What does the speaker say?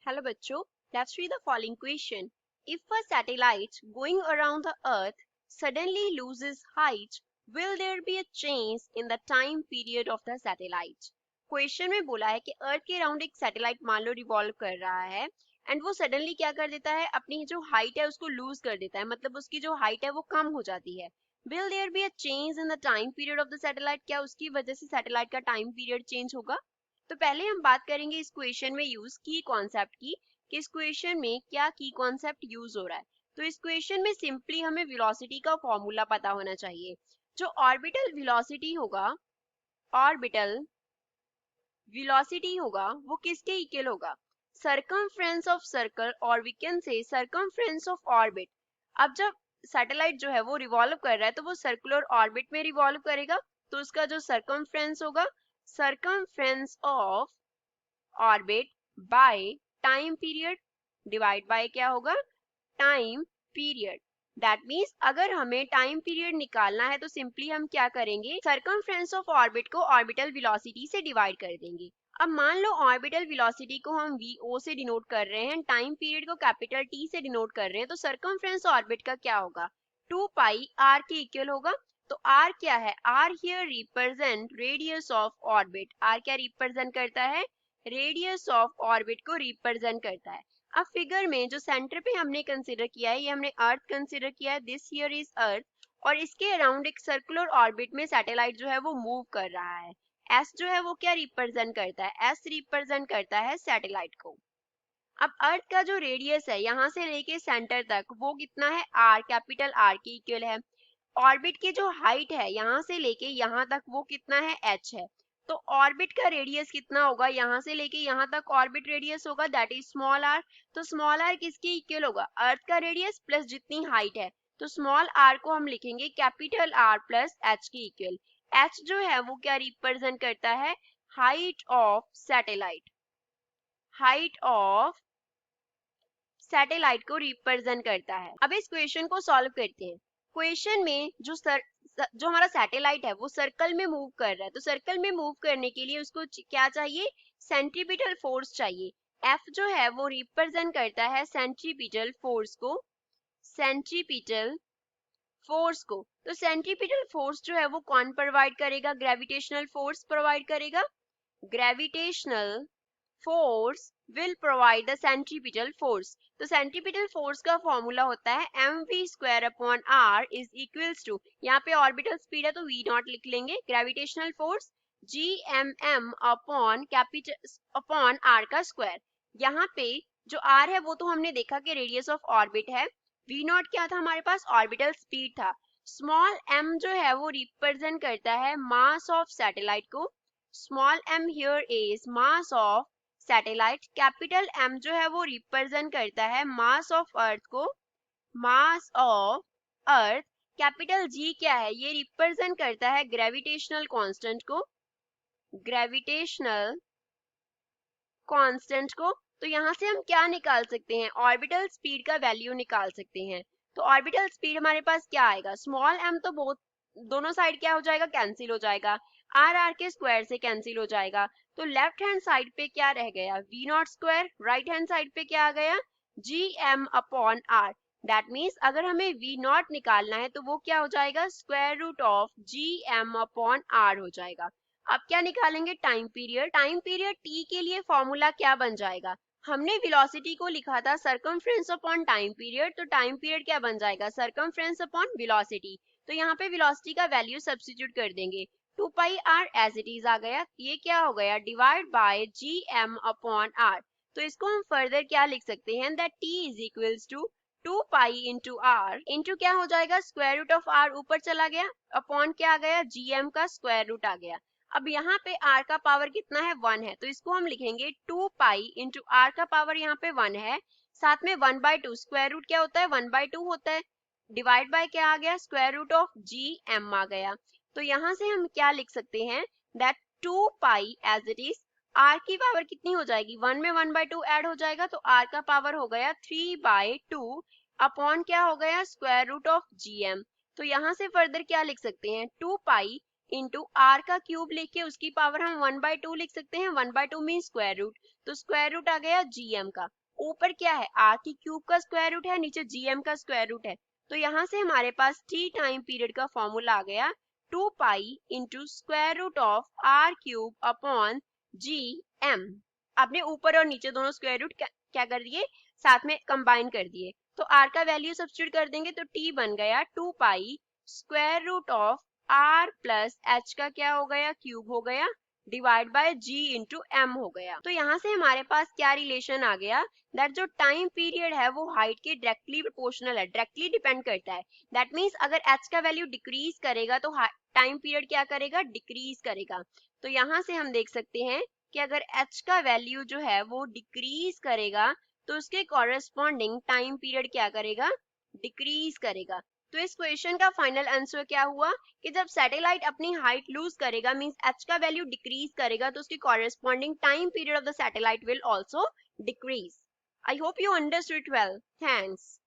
Hello बच्चों, let's read the following question. If a satellite going around the earth suddenly loses height, will there be a change in the time period of the satellite? Question में बोला है कि अर्थ के around एक satellite मान लो revolve कर रहा है एंड वो सडनली क्या कर देता है, अपनी जो हाइट है उसको लूज कर देता है, मतलब उसकी जो हाइट है वो कम हो जाती है. Will there be a change in the time period of the satellite? क्या उसकी वजह से सैटेलाइट का टाइम पीरियड चेंज होगा? तो पहले हम बात करेंगे इस क्वेश्चन में यूज की कॉन्सेप्ट की कि इस क्वेश्चन में क्या की कॉन्सेप्ट यूज हो रहा है. तो इस क्वेश्चन में सिंपली हमें वेलोसिटी का फॉर्मूला पता होना चाहिए. जो ऑर्बिटल वेलोसिटी होगा, ऑर्बिटल वेलोसिटी होगा वो किसके इक्वल होगा? सरकमफ्रेंस ऑफ सर्कल और we can say circumference of orbit. अब जब सैटेलाइट जो है वो रिवॉल्व कर रहा है तो वो सर्कुलर ऑर्बिट में रिवॉल्व करेगा, तो उसका जो सरकमफ्रेंस होगा, circumference of orbit by time period divide by क्या होगा? Time period. दैट मीन्स अगर हमें टाइम पीरियड निकालना है तो सिंपली हम क्या करेंगे, सरकमफ्रेंस ऑफ ऑर्बिट को ऑर्बिटल वेलोसिटी से डिवाइड कर देंगे. अब मान लो ऑर्बिटल वेलोसिटी को हम vo से डिनोट कर रहे हैं, टाइम पीरियड को कैपिटल T से डिनोट कर रहे हैं, तो सरकमफ्रेंस ऑर्बिट का क्या होगा? 2 पाई r के इक्वल होगा. तो r क्या है? r here represent radius of orbit. r क्या रिप्रेजेंट करता है? रेडियस ऑफ ऑर्बिट को रिप्रेजेंट करता है. अब फिगर में जो सेंटर पे हमने कंसीडर किया है, ये हमने अर्थ कंसीडर किया है, दिस हियर इज अर्थ, और इसके अराउंड एक सर्कुलर ऑर्बिट में सैटेलाइट जो है वो मूव कर रहा है. एस जो है वो क्या रिप्रेजेंट करता है? एस रिप्रेजेंट करता है सैटेलाइट को. अब अर्थ का जो रेडियस है यहाँ से लेके सेंटर तक वो कितना है? आर, कैपिटल आर के इक्वल है. ऑर्बिट की जो हाइट है यहाँ से लेके यहाँ तक वो कितना है? एच है. तो ऑर्बिट का रेडियस कितना होगा? यहाँ से लेके यहाँ तक ऑर्बिट रेडियस होगा, दैट इज स्मॉल आर. तो स्मॉल आर किसके इक्वल होगा? अर्थ का रेडियस प्लस जितनी हाइट है. तो स्मॉल आर को हम लिखेंगे कैपिटल आर प्लस एच के इक्वल. एच जो है वो क्या रिप्रेजेंट करता है? Height of satellite. Height of satellite को रिप्रेजेंट करता है. अब इस क्वेश्चन को सॉल्व करते हैं. क्वेश्चन में जो हमारा सैटेलाइट है वो सर्कल में मूव कर रहा है, तो सर्कल में मूव करने के लिए उसको क्या चाहिए? सेंट्रीपिटल फोर्स चाहिए. F जो है वो रिप्रेजेंट करता है सेंट्रीपिटल फोर्स को. सेंट्रीपिटल फोर्स को. तो सेंट्रीपिटल फोर्स जो है वो कौन प्रोवाइड करेगा? ग्रेविटेशनल फोर्स प्रोवाइड करेगा. Gravitational force will provide the centripetal force. तो सेंट्रीपिटल फोर्स का फॉर्मूला होता है mv² upon r is equals to, यहाँ पे ऑर्बिटल स्पीड है तो v नॉट लिख लेंगे, gravitational force gmm upon capital upon r का स्क्वायर. यहाँ पे जो r है वो तो हमने देखा कि रेडियस ऑफ ऑर्बिट है. v नॉट क्या था हमारे पास? ऑर्बिटल स्पीड था. स्मॉल m जो है वो रिप्रेजेंट करता है मास ऑफ सैटेलाइट को. Small m here is mass of satellite. Capital M जो है वो रिप्रेजेंट करता है मास ऑफ अर्थ को. Mass of earth. Capital G क्या है? ये रिप्रेजेंट करता है ग्रेविटेशनल कांस्टेंट को. ग्रेविटेशनल कांस्टेंट को. तो यहाँ से हम क्या निकाल सकते हैं? ऑर्बिटल स्पीड का वैल्यू निकाल सकते हैं. तो ऑर्बिटल स्पीड हमारे पास क्या आएगा? स्मॉल m तो बहुत दोनों साइड क्या हो जाएगा? कैंसिल हो जाएगा. r के स्क्वायर से कैंसिल हो जाएगा. तो लेफ्ट हैंड साइड पे क्या रह गया? v not square. Right hand side पे क्या आ गया? gm upon r. That means अगर हमें v नॉट निकालना है तो वो क्या हो जाएगा? Square root of gm upon r हो जाएगा. अब क्या निकालेंगे? Time period. Time period t के लिए फॉर्मूला क्या बन जाएगा? हमने वेलोसिटी को लिखा था सरकमफ्रेंस अपॉन टाइम पीरियड, तो टाइम पीरियड क्या बन जाएगा? Circumference upon velocity. तो यहाँ पे वेलोसिटी का वैल्यू सब्स्टिट्यूट कर देंगे. 2 pi r as it is आ गया. ये क्या हो गया? Divide by gm upon r. तो इसको हम फर्दर क्या लिख सकते हैं? That t is equals to 2 pi into r into क्या हो जाएगा? स्क्वायर रूट ऑफ r ऊपर चला गया, अपॉन क्या आ गया? gm का स्क्वायर रूट आ गया. अब यहाँ पे r का पावर कितना है? 1 है, तो इसको हम लिखेंगे 2 पाई इंटू r का पावर यहाँ पे 1 है, साथ में 1/2. स्क्वायर रूट क्या होता है? 1/2 होता है. डिवाइड बाय क्या आ गया? स्क्वायर रूट ऑफ gm आ गया. तो यहाँ से हम क्या लिख सकते हैं? That 2 pi as it is. r की पावर कितनी हो जाएगी? 1 में 1/2 ऐड हो जाएगा, तो r का पावर हो गया 3/2 अपॉन क्या हो गया? Square root of gm. तो यहाँ से फर्दर क्या लिख सकते हैं? 2 पाई इंटू r का क्यूब लेके उसकी पावर हम 1/2 लिख सकते हैं. 1/2 मीन स्क्वायर रूट. तो स्क्वायर रूट आ गया gm का। ऊपर क्या है, r की क्यूब का स्क्वायर रूट है, नीचे gm का स्क्वायर रूट है। तो यहाँ से हमारे पास t टाइम पीरियड का फॉर्मूला आ गया 2 pi into square root of r cube upon gm। आपने ऊपर और नीचे दोनों स्क्वायर रूट क्या कर दिए, साथ में कंबाइन कर दिए। तो r का वैल्यू सब्स्टिट्यूट कर देंगे तो t बन गया 2 pi square root of r plus h का क्या हो गया, क्यूब हो गया, divide by g into m हो गया। तो यहाँ से हमारे पास क्या रिलेशन आ गया, दैट जो टाइम पीरियड है वो हाइट के डायरेक्टली प्रोपोर्शनल है, डायरेक्टली डिपेंड करता है। दैट मीन्स अगर h का वैल्यू डिक्रीज करेगा तो टाइम पीरियड क्या करेगा, डिक्रीज करेगा। तो यहाँ से हम देख सकते हैं कि अगर h का वैल्यू जो है वो डिक्रीज करेगा तो उसके कॉरेस्पॉन्डिंग टाइम पीरियड क्या करेगा, डिक्रीज करेगा। तो इस क्वेश्चन का फाइनल आंसर क्या हुआ कि जब सैटेलाइट अपनी हाइट लूज करेगा, मींस h का वैल्यू डिक्रीज करेगा, तो उसकी corresponding time period of the satellite will also decrease. I hope you understood well. Thanks.